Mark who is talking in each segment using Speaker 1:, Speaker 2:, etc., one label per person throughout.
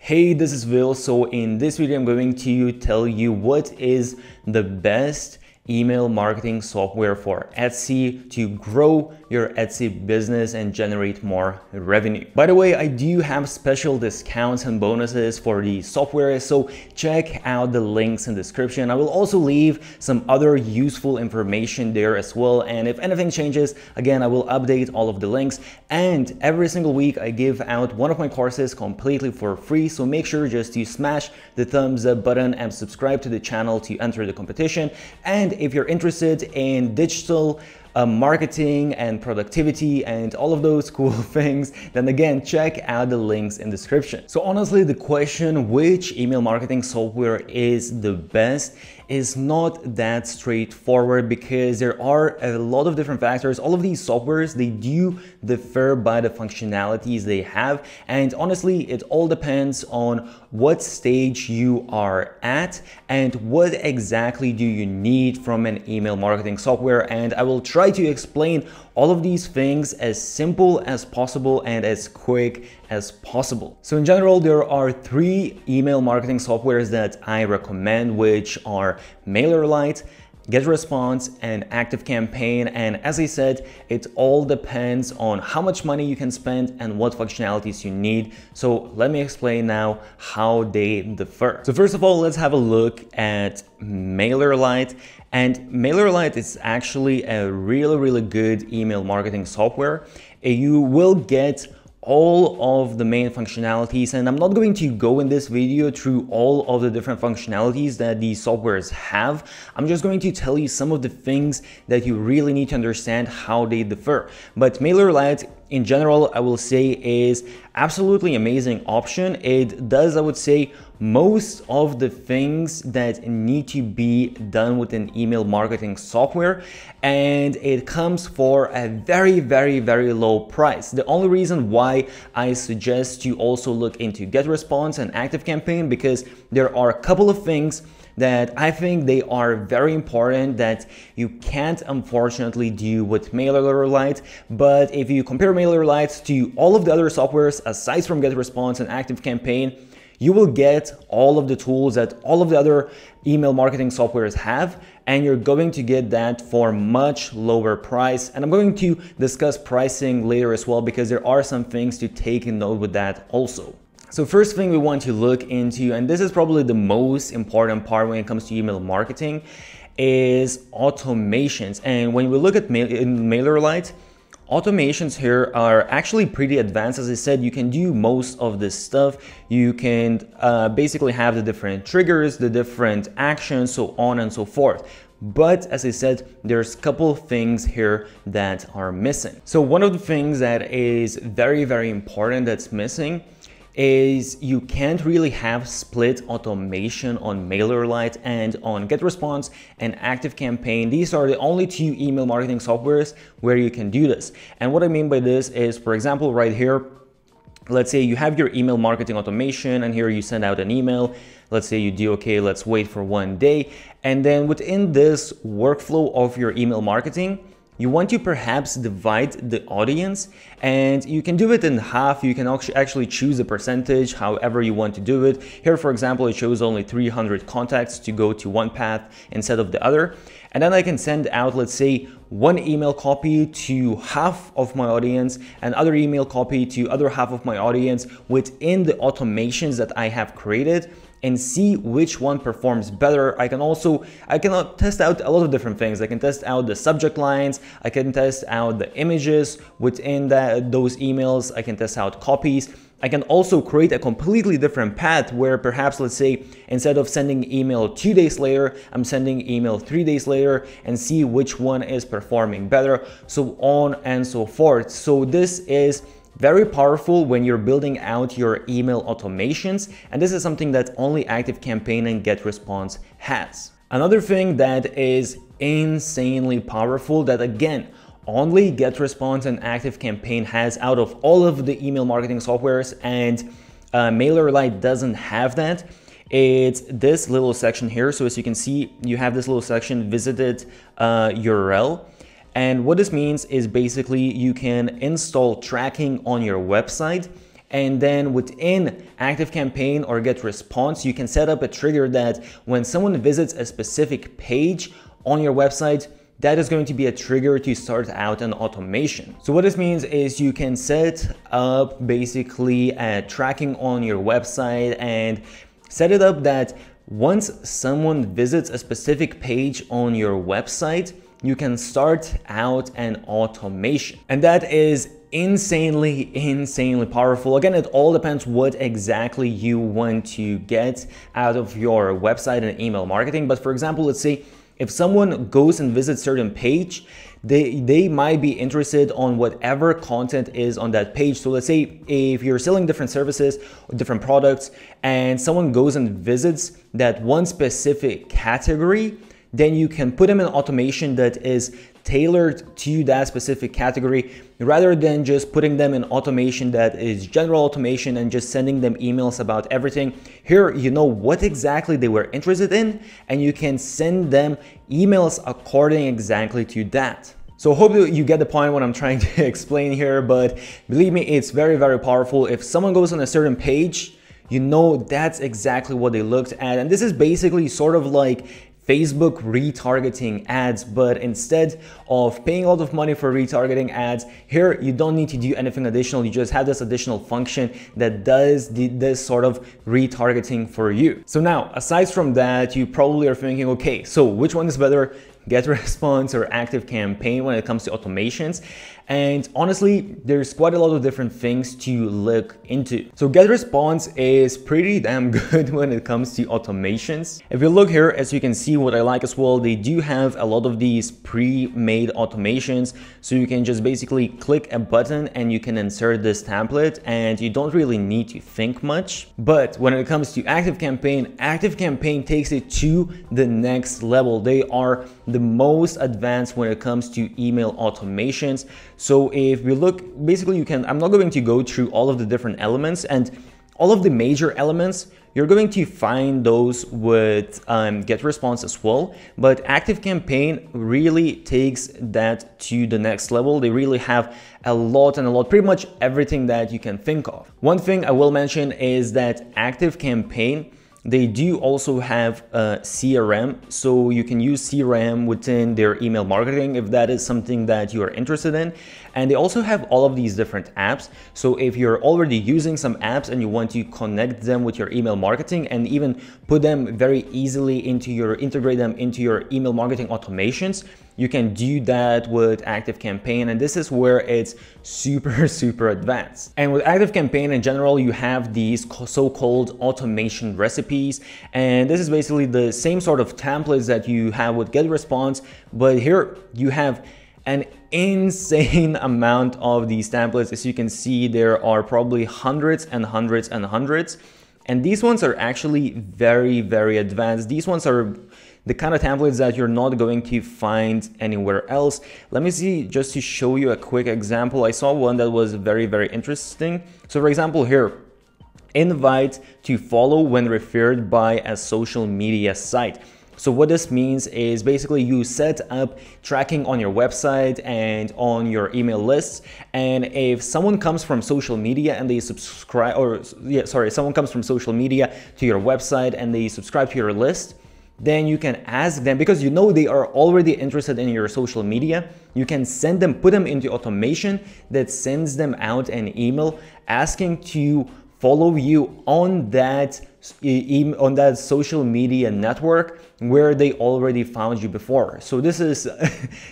Speaker 1: Hey, this is Will. So in this video, I'm going to tell you what is the best email marketing software for Etsy to grow your Etsy business and generate more revenue. By the way, I do have special discounts and bonuses for the software, so check out the links in the description. I will also leave some other useful information there as well, and if anything changes, again, I will update all of the links. And every single week I give out one of my courses completely for free, so make sure just to smash the thumbs up button and subscribe to the channel to enter the competition. And if you're interested in digital marketing and productivity and all of those cool things, then again, check out the links in the description. So honestly, the question which email marketing software is the best is not that straightforward, because there are a lot of different factors. All of these softwares, they do differ by the functionalities they have, and honestly, it all depends on what stage you are at and what exactly do you need from an email marketing software. And I will try to explain all of these things as simple as possible and as quick as possible. So in general, there are three email marketing softwares that I recommend, which are MailerLite, GetResponse, and ActiveCampaign. And as I said, it all depends on how much money you can spend and what functionalities you need. So let me explain now how they differ. So first of all, let's have a look at MailerLite. And MailerLite is actually a really good email marketing software. You will get all of the main functionalities, and I'm not going to go in this video through all of the different functionalities that these softwares have. I'm just going to tell you some of the things that you really need to understand how they differ. But MailerLite in general, I will say, is absolutely amazing option. It does, I would say, most of the things that need to be done with an email marketing software, and it comes for a very low price. The only reason why I suggest you also look into GetResponse and ActiveCampaign, because there are a couple of things that I think they are very important that you can't unfortunately do with MailerLite. But if you compare MailerLite to all of the other softwares aside from GetResponse and ActiveCampaign, you will get all of the tools that all of the other email marketing softwares have, and you're going to get that for much lower price. And I'm going to discuss pricing later as well, because there are some things to take in note with that also. So first thing we want to look into, and this is probably the most important part when it comes to email marketing, is automations. And when we look at MailerLite, automations here are actually pretty advanced. As I said, you can do most of this stuff. You can basically have the different triggers, the different actions, so on and so forth. But as I said, there's a couple of things here that are missing. So one of the things that is very important that's missing is you can't really have split automation on MailerLite and on GetResponse and ActiveCampaign. These are the only two email marketing softwares where you can do this. And what I mean by this is, for example, right here, let's say you have your email marketing automation, and here you send out an email. Let's say you do, okay, let's wait for 1 day. And then within this workflow of your email marketing, you want to perhaps divide the audience, and you can do it in half. You can actually choose a percentage, however you want to do it. Here, for example, it shows only 300 contacts to go to one path instead of the other. And then I can send out, let's say, one email copy to half of my audience, and other email copy to other half of my audience within the automations that I have created, and see which one performs better. I can test out a lot of different things. I can test out the subject lines. I can test out the images within those emails. I can test out copies. I can also create a completely different path where perhaps, let's say, instead of sending email 2 days later, I'm sending email 3 days later, and see which one is performing better, so on and so forth. So this is very powerful when you're building out your email automations, and this is something that only ActiveCampaign and GetResponse has. Another thing that is insanely powerful that, again, only GetResponse and ActiveCampaign has out of all of the email marketing softwares, and MailerLite doesn't have that. It's this little section here. So as you can see, you have this little section, visited URL. And what this means is basically you can install tracking on your website, And then within ActiveCampaign or GetResponse, you can set up a trigger that when someone visits a specific page on your website, that is going to be a trigger to start out an automation. So what this means is you can set up basically a tracking on your website and set it up that once someone visits a specific page on your website, you can start out an automation. And that is insanely powerful. Again, it all depends what exactly you want to get out of your website and email marketing. But for example, let's say if someone goes and visits certain page, they might be interested on whatever content is on that page. So let's say if you're selling different services, different products, and someone goes and visits that one specific category, then you can put them in automation that is tailored to that specific category, rather than just putting them in automation that is general automation and just sending them emails about everything. Here, you know what exactly they were interested in, and you can send them emails according exactly to that. So hope you get the point what I'm trying to explain here, but believe me, it's very powerful. If someone goes on a certain page, you know that's exactly what they looked at. And this is basically sort of like Facebook retargeting ads, but instead of paying a lot of money for retargeting ads, here you don't need to do anything additional. You just have this additional function that does this sort of retargeting for you. So now, aside from that, you probably are thinking, okay, so which one is better, GetResponse or ActiveCampaign when it comes to automations? And honestly, there's quite a lot of different things to look into. So GetResponse is pretty damn good when it comes to automations. If you look here, as you can see, what I like as well, they do have a lot of these pre-made automations. So you can just basically click a button and you can insert this template, and you don't really need to think much. But when it comes to ActiveCampaign, ActiveCampaign takes it to the next level. They are the most advanced when it comes to email automations. So if we look, basically I'm not going to go through all of the different elements, and all of the major elements, you're going to find those with GetResponse as well. But ActiveCampaign really takes that to the next level. They really have a lot, pretty much everything that you can think of. One thing I will mention is that ActiveCampaign, they do also have a CRM, so you can use CRM within their email marketing if that is something that you are interested in. And they also have all of these different apps. So if you're already using some apps and you want to connect them with your email marketing and even put them very easily integrate them into your email marketing automations, you can do that with ActiveCampaign, and this is where it's super advanced. And with ActiveCampaign in general, you have these so-called automation recipes, and this is basically the same sort of templates that you have with GetResponse, but here you have an insane amount of these templates. As you can see, there are probably hundreds and hundreds. And these ones are actually very advanced. These ones are the kind of templates that you're not going to find anywhere else. Let me see, just to show you a quick example. I saw one that was very interesting. So for example here, invite to follow when referred by a social media site. So what this means is basically you set up tracking on your website and on your email lists, and if someone comes from social media and they someone comes from social media to your website and they subscribe to your list, then you can ask them, because you know they are already interested in your social media, you can send them, put them into automation that sends them out an email asking to follow you on that social media network where they already found you before. So this is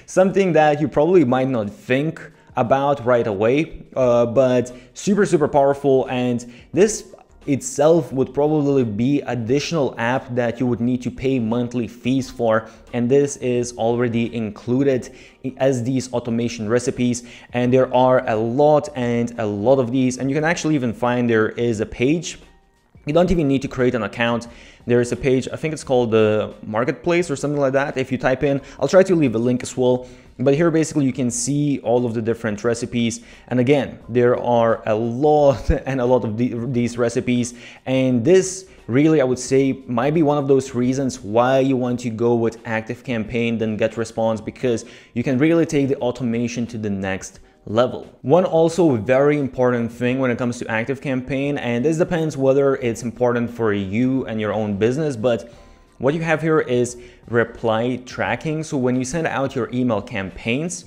Speaker 1: something that you probably might not think about right away, but super powerful. And this itself would probably be additional app that you would need to pay monthly fees for, and this is already included as these automation recipes. And there are a lot of these, and you can actually even find there is a page. You don't even need to create an account. There is a page, I think it's called the Marketplace or something like that. If you type in, I'll try to leave a link as well. But here basically you can see all of the different recipes. And again, there are a lot of these recipes. And this really, I would say, might be one of those reasons why you want to go with ActiveCampaign than GetResponse, because you can really take the automation to the next level. One also very important thing when it comes to ActiveCampaign, and this depends whether it's important for you and your own business, but what you have here is reply tracking. So when you send out your email campaigns,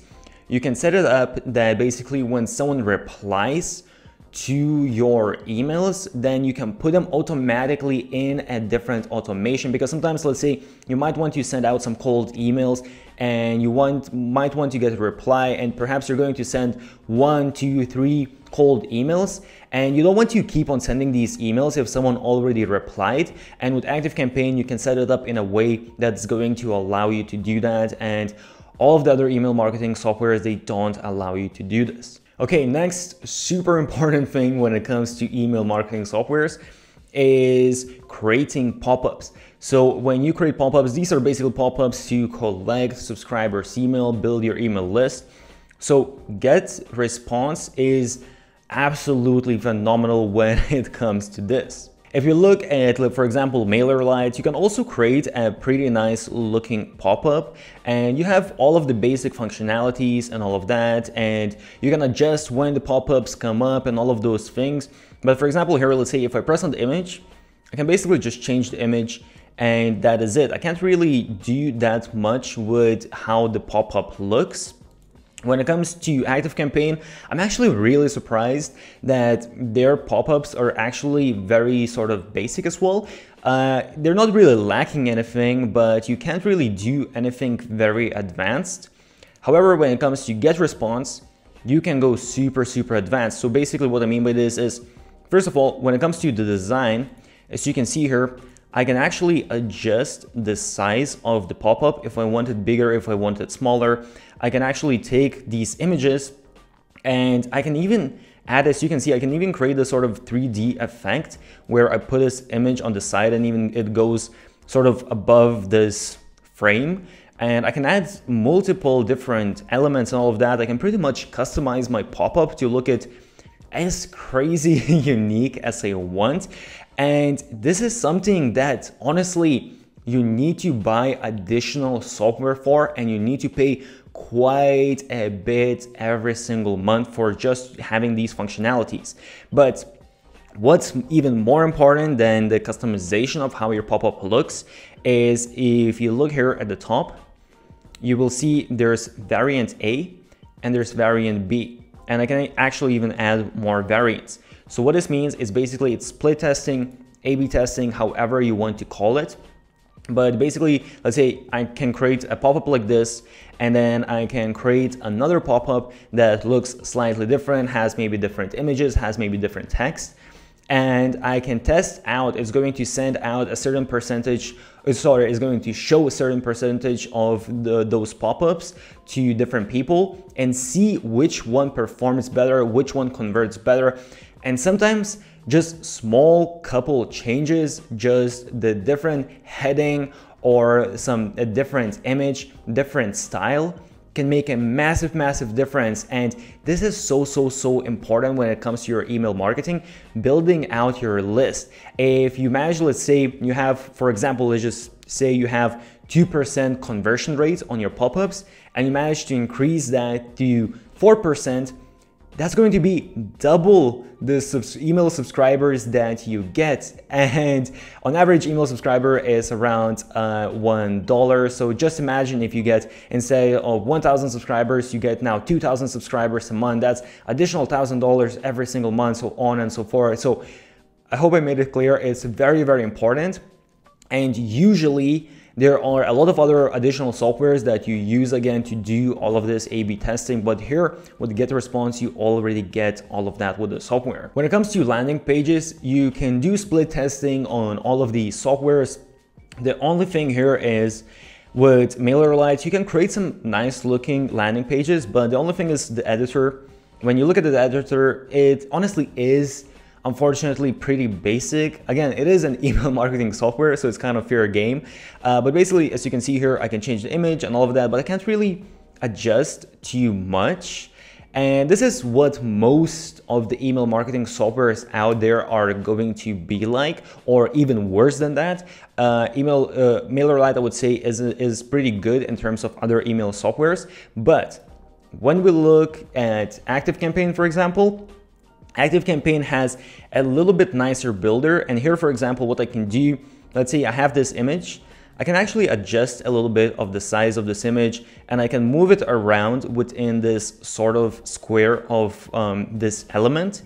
Speaker 1: you can set it up that basically when someone replies to your emails, then you can put them automatically in a different automation, because sometimes, let's say you might want to send out some cold emails and you might want to get a reply, and perhaps you're going to send 1, 2, 3 cold emails, and you don't want to keep on sending these emails if someone already replied. And with ActiveCampaign, you can set it up in a way that's going to allow you to do that, and all of the other email marketing softwares, they don't allow you to do this. Okay, next super important thing when it comes to email marketing softwares is creating pop-ups. So when you create pop-ups, these are basically pop-ups to collect subscribers' email, build your email list. So GetResponse is absolutely phenomenal when it comes to this. If you look at, for example, MailerLite, you can also create a pretty nice looking pop-up, and you have all of the basic functionalities and all of that, and you can adjust when the pop-ups come up and all of those things. But for example, here, let's say if I press on the image, I can basically just change the image, and that is it. I can't really do that much with how the pop-up looks. When it comes to ActiveCampaign, I'm actually really surprised that their pop-ups are actually very sort of basic as well. They're not really lacking anything, but you can't really do anything very advanced. However, when it comes to GetResponse, you can go super advanced. So basically what I mean by this is, first of all, when it comes to the design, as you can see here, I can actually adjust the size of the pop-up if I want it bigger, if I want it smaller. I can actually take these images and I can even add, as you can see, I can even create a sort of 3D effect where I put this image on the side and even it goes sort of above this frame. And I can add multiple different elements and all of that. I can pretty much customize my pop-up to look at as crazy unique as I want. And this is something that honestly you need to buy additional software for, and you need to pay quite a bit every single month for just having these functionalities. But what's even more important than the customization of how your pop-up looks is, if you look here at the top, you will see there's variant A and there's variant B. And I can actually even add more variants. So what this means is basically it's split testing, A/B testing, however you want to call it. But basically, let's say I can create a pop-up like this, and then I can create another pop-up that looks slightly different, has maybe different images, has maybe different text. And I can test out, it's going to send out a certain percentage, sorry, it's going to show a certain percentage of those pop-ups to different people and see which one performs better, which one converts better. And sometimes just small couple changes, just the different heading or a different image, different style, can make a massive difference. And this is so important when it comes to your email marketing, building out your list. If you manage, let's say you have, for example, let's just say you have 2% conversion rate on your pop-ups, and you manage to increase that to 4%, that's going to be double the email subscribers that you get. And on average, email subscriber is around $1. So just imagine if you get, instead of 1,000 subscribers, you get now 2,000 subscribers a month. That's additional $1,000 every single month, so on and so forth. So I hope I made it clear. It's very important. And usually there are a lot of other additional softwares that you use again to do all of this A/B testing, but here with GetResponse, you already get all of that with the software. When it comes to landing pages, you can do split testing on all of these softwares. The only thing here is with MailerLite, you can create some nice looking landing pages, but the only thing is the editor. When you look at the editor, it honestly is unfortunately pretty basic. Again, it is an email marketing software, so it's kind of fair game. But basically, as you can see here, I can change the image and all of that, but I can't really adjust too much. And this is what most of the email marketing softwares out there are going to be like, or even worse than that. MailerLite, I would say, is pretty good in terms of other email softwares, but when we look at ActiveCampaign, for example, ActiveCampaign has a little bit nicer builder. And here, for example, what I can do, let's say I have this image, I can actually adjust a little bit of the size of this image, and I can move it around within this sort of square of this element.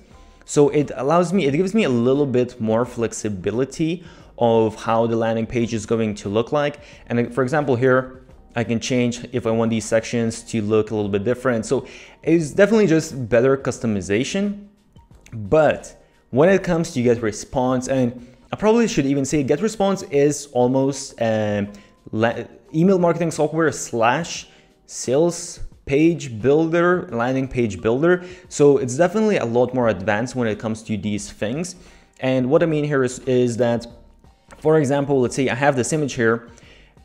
Speaker 1: So it gives me a little bit more flexibility of how the landing page is going to look like. And for example, here, I can change if I want these sections to look a little bit different. So it's definitely just better customization. But when it comes to GetResponse, and I probably should even say GetResponse is almost email marketing software / sales page builder, landing page builder. So it's definitely a lot more advanced when it comes to these things. And what I mean here is that, for example, let's say I have this image here.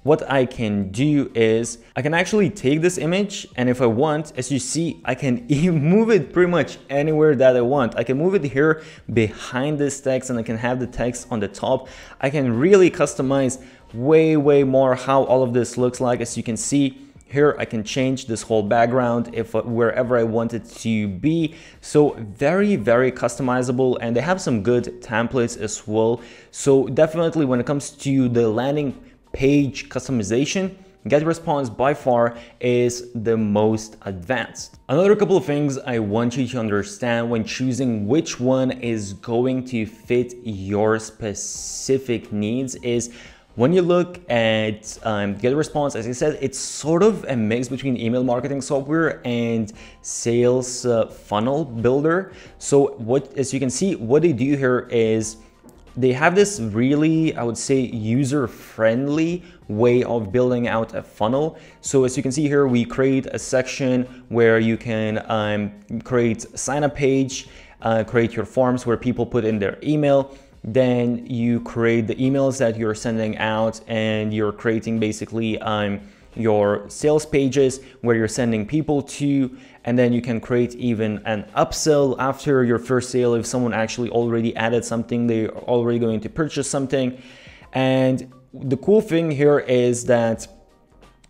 Speaker 1: What I can do is I can actually take this image, and if I want, as you see, I can even move it pretty much anywhere that I want. I can move it here behind this text, and I can have the text on the top. I can really customize way more how all of this looks like. As you can see here, I can change this whole background wherever I want it to be. So very customizable, and they have some good templates as well. So definitely when it comes to the landing page customization, GetResponse by far is the most advanced. Another couple of things I want you to understand when choosing which one is going to fit your specific needs is when you look at GetResponse, as I said, it's sort of a mix between email marketing software and sales funnel builder. So as you can see, what they do here is they have this really, I would say, user-friendly way of building out a funnel. So as you can see here, we create a section where you can create a sign-up page, create your forms where people put in their email. Then you create the emails that you're sending out, and you're creating basically your sales pages where you're sending people to, and then you can create even an upsell after your first sale. If someone actually already added something, they're already going to purchase something. And the cool thing here is that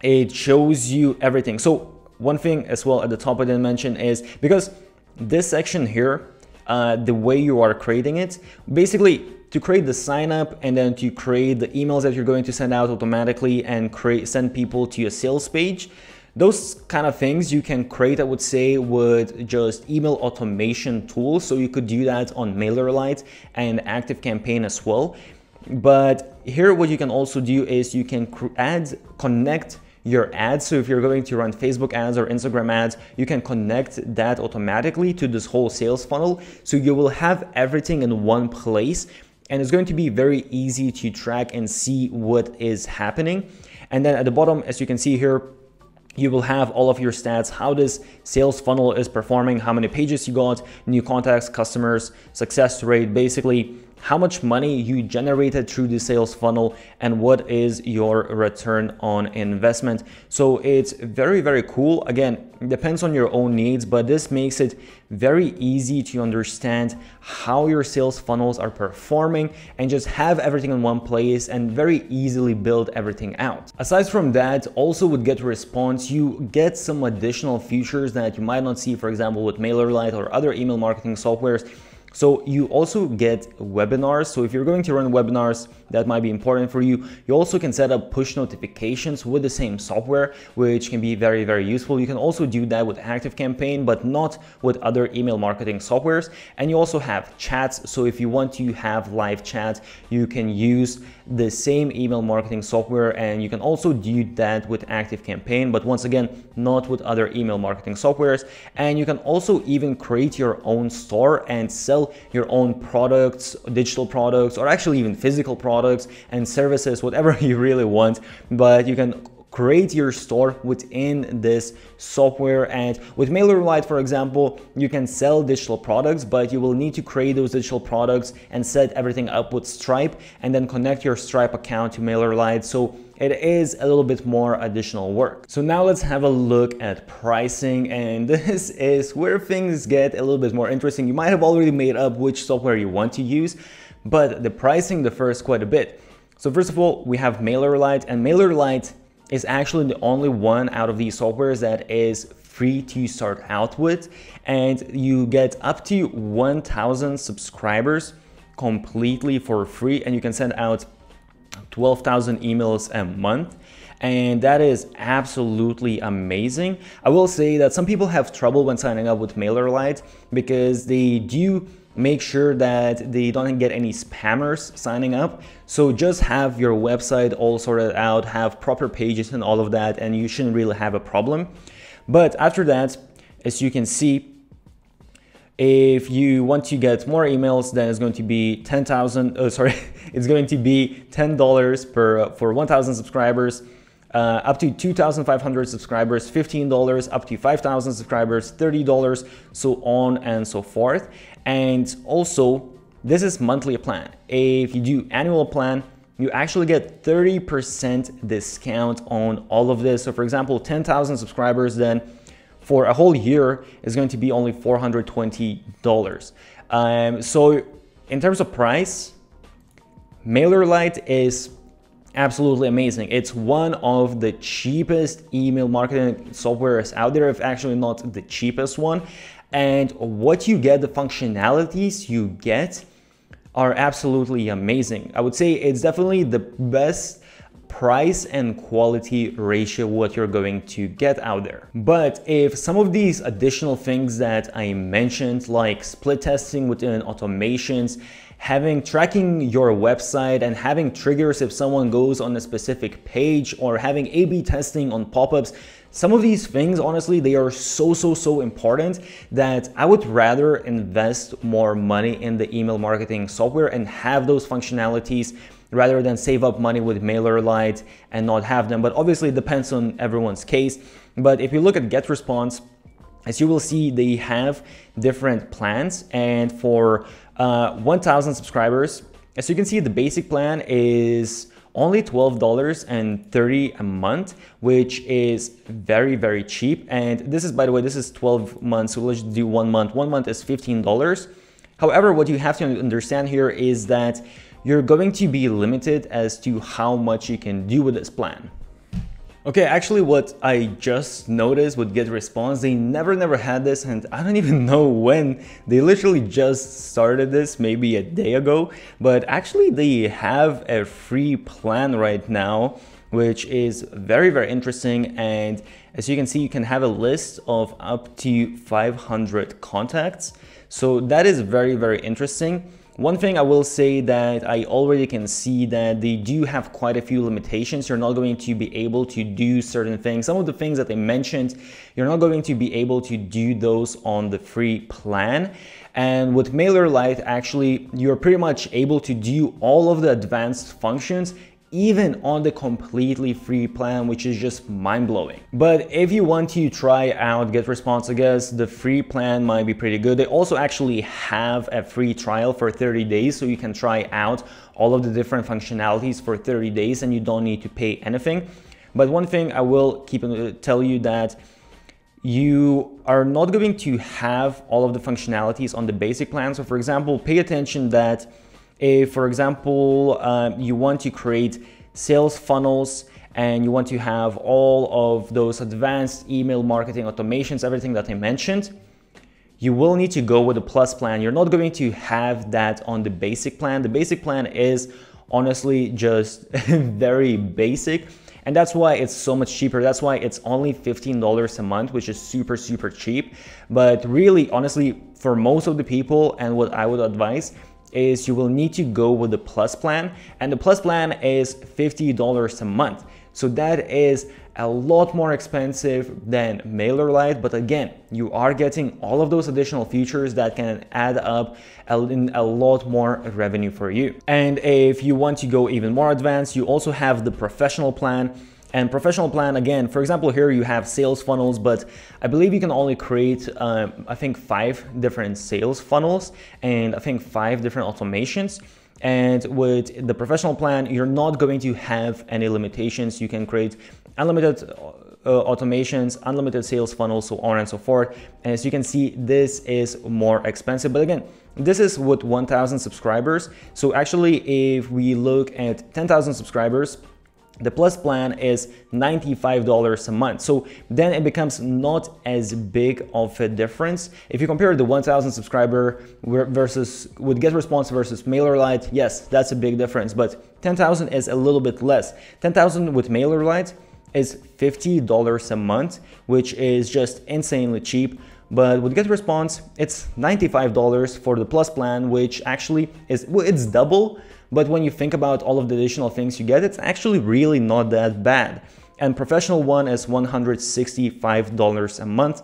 Speaker 1: it shows you everything. So one thing as well at the top I didn't mention is, because this section here, the way you are creating it, basically to create the sign up and then to create the emails that you're going to send out automatically and send people to a sales page, those kind of things you can create, I would say, with just email automation tools. So you could do that on MailerLite and ActiveCampaign as well. But here what you can also do is you can connect your ads. So if you're going to run Facebook ads or Instagram ads, you can connect that automatically to this whole sales funnel. So you will have everything in one place, and it's going to be very easy to track and see what is happening. And then at the bottom, as you can see here, you will have all of your stats, how this sales funnel is performing, how many pages you got, new contacts, customers, success rate, basically how much money you generated through the sales funnel, and what is your return on investment. So it's very cool. Again, it depends on your own needs, but this makes it very easy to understand how your sales funnels are performing and just have everything in one place and very easily build everything out. Aside from that, also with GetResponse, you get some additional features that you might not see, for example, with MailerLite or other email marketing softwares. So you also get webinars. So if you're going to run webinars, that might be important for you. You also can set up push notifications with the same software, which can be very useful. You can also do that with ActiveCampaign, but not with other email marketing softwares. And you also have chats. So if you want to have live chat, you can use the same email marketing software, and you can also do that with ActiveCampaign, but once again, not with other email marketing softwares. And you can also even create your own store and sell your own products, digital products, or actually even physical products and services, whatever you really want. But you can create your store within this software. And with MailerLite, for example, you can sell digital products, but you will need to create those digital products and set everything up with Stripe, and then connect your Stripe account to MailerLite. So it is a little bit more additional work. So now let's have a look at pricing, and this is where things get a little bit more interesting. You might have already made up which software you want to use, but the pricing differs quite a bit. So first of all, we have MailerLite, and MailerLite is actually the only one out of these softwares that is free to start out with, and you get up to 1,000 subscribers completely for free, and you can send out 12,000 emails a month. And that is absolutely amazing. I will say that some people have trouble when signing up with MailerLite because they do make sure that they don't get any spammers signing up. So just have your website all sorted out, have proper pages and all of that, and you shouldn't really have a problem. But after that, as you can see, if you want to get more emails, then it's going to be it's going to be $10 for 1,000 subscribers. Up to 2,500 subscribers, $15, up to 5,000 subscribers, $30, so on and so forth. And also, this is monthly plan. If you do annual plan, you actually get 30% discount on all of this. So for example, 10,000 subscribers, then for a whole year is going to be only $420. So in terms of price, MailerLite is absolutely amazing. It's one of the cheapest email marketing softwares out there, if actually not the cheapest one. And what you get, the functionalities you get are absolutely amazing. I would say it's definitely the best price and quality ratio what you're going to get out there. But if some of these additional things that I mentioned, like split testing within automations, tracking your website and having triggers if someone goes on a specific page, or having A/B testing on pop-ups, some of these things, honestly, they are so important that I would rather invest more money in the email marketing software and have those functionalities rather than save up money with MailerLite and not have them. But obviously it depends on everyone's case. But if you look at GetResponse, as you will see, they have different plans, and for 1,000 subscribers, as you can see, the basic plan is only $12.30 a month, which is very cheap. And this is, by the way, this is 12 months, so let's do 1 month. 1 month is $15. However, what you have to understand here is that you're going to be limited as to how much you can do with this plan. Okay, actually what I just noticed with GetResponse, they never had this, and I don't even know when. They literally just started this maybe a day ago, but actually they have a free plan right now, which is very interesting. And as you can see, you can have a list of up to 500 contacts. So that is very interesting. One thing I will say that I already can see that they do have quite a few limitations. You're not going to be able to do certain things. Some of the things that they mentioned, you're not going to be able to do those on the free plan. And with MailerLite, actually, you're pretty much able to do all of the advanced functions even on the completely free plan, which is just mind-blowing. But if you want to try out GetResponse, I guess the free plan might be pretty good. They also actually have a free trial for 30 days, so you can try out all of the different functionalities for 30 days and you don't need to pay anything. But one thing I will tell you that you are not going to have all of the functionalities on the basic plan. So for example, pay attention that if, for example, you want to create sales funnels and you want to have all of those advanced email marketing automations, everything that I mentioned, you will need to go with the plus plan. You're not going to have that on the basic plan. The basic plan is honestly just very basic. And that's why it's so much cheaper. That's why it's only $15 a month, which is super cheap. But really, honestly, for most of the people, and what I would advise is you will need to go with the plus plan, and the plus plan is $50 a month. So that is a lot more expensive than MailerLite, but again, you are getting all of those additional features that can add up in a lot more revenue for you. And if you want to go even more advanced, you also have the professional plan. And professional plan, again, for example, here you have sales funnels, but I believe you can only create, I think 5 different sales funnels and I think 5 different automations. And with the professional plan, you're not going to have any limitations. You can create unlimited automations, unlimited sales funnels, so on and so forth. And as you can see, this is more expensive. But again, this is with 1,000 subscribers. So actually, if we look at 10,000 subscribers, The Plus plan is $95 a month. So then it becomes not as big of a difference. If you compare the 1,000 subscriber versus with GetResponse versus MailerLite, yes, that's a big difference, but 10,000 is a little bit less. 10,000 with MailerLite is $50 a month, which is just insanely cheap. But with GetResponse, it's $95 for the Plus plan, which actually is, well, it's double. But when you think about all of the additional things you get, it's actually really not that bad. And professional one is $165 a month.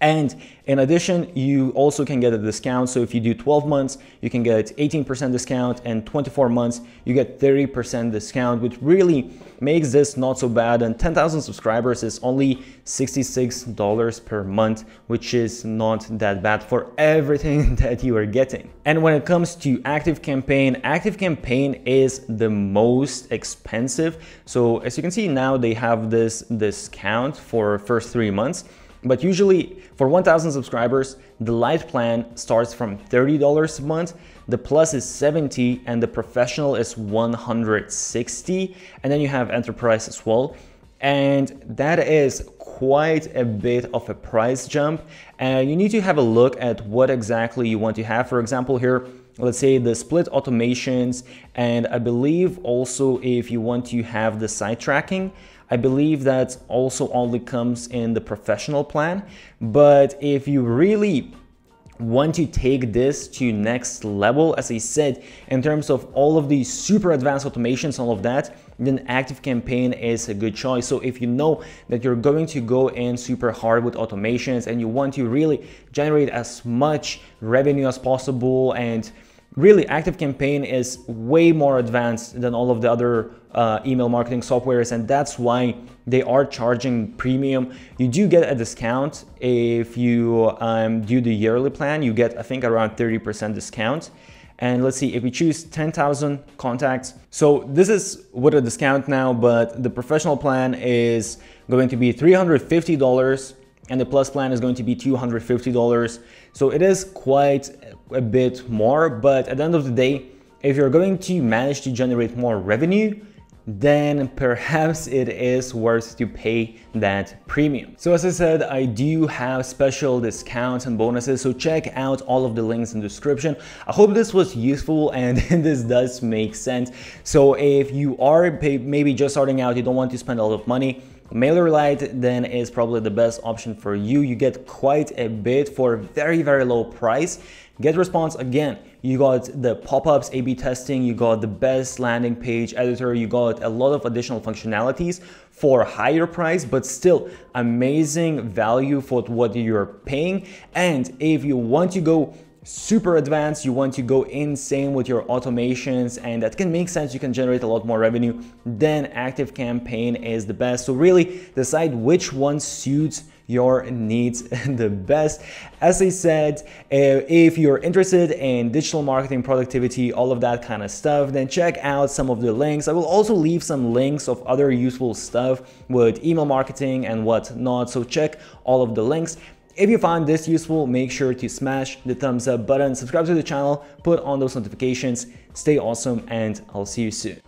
Speaker 1: And in addition, you also can get a discount. So if you do 12 months, you can get 18% discount, and 24 months, you get 30% discount, which really makes this not so bad. And 10,000 subscribers is only $66 per month, which is not that bad for everything that you are getting. And when it comes to ActiveCampaign is the most expensive. So as you can see now, they have this discount for first 3 months. But usually for 1,000 subscribers, the Lite plan starts from $30 a month, the Plus is $70, and the Professional is $160, and then you have Enterprise as well. And that is quite a bit of a price jump, and you need to have a look at what exactly you want to have. For example, here, let's say the split automations, and I believe also if you want to have the site tracking, I believe that also only comes in the Professional plan. But if you really want to take this to next level, as I said, in terms of all of these super advanced automations, all of that, then ActiveCampaign is a good choice. So if you know that you're going to go in super hard with automations and you want to really generate as much revenue as possible, and really, ActiveCampaign is way more advanced than all of the other email marketing softwares, and that's why they are charging premium. You do get a discount if you do the yearly plan. You get, I think, around 30% discount. And let's see, if we choose 10,000 contacts, so this is with a discount now, but the Professional plan is going to be $350. And the Plus plan is going to be $250. So it is quite a bit more, but at the end of the day, if you're going to manage to generate more revenue, then perhaps it is worth to pay that premium. So as I said, I do have special discounts and bonuses, so check out all of the links in the description. I hope this was useful and this does make sense. So if you are maybe just starting out, you don't want to spend a lot of money, MailerLite then is probably the best option for you. You get quite a bit for a very, very low price. GetResponse, again, you got the pop-ups, A/B testing, you got the best landing page editor, you got a lot of additional functionalities for a higher price, but still amazing value for what you're paying. And if you want to go super advanced, you want to go insane with your automations, and that can make sense, you can generate a lot more revenue, then ActiveCampaign is the best. So really decide which one suits your needs the best. As I said, if you're interested in digital marketing, productivity, all of that kind of stuff, then check out some of the links. I will also leave some links of other useful stuff with email marketing and whatnot, so check all of the links. If you found this useful, make sure to smash the thumbs up button, subscribe to the channel, put on those notifications, stay awesome, and I'll see you soon.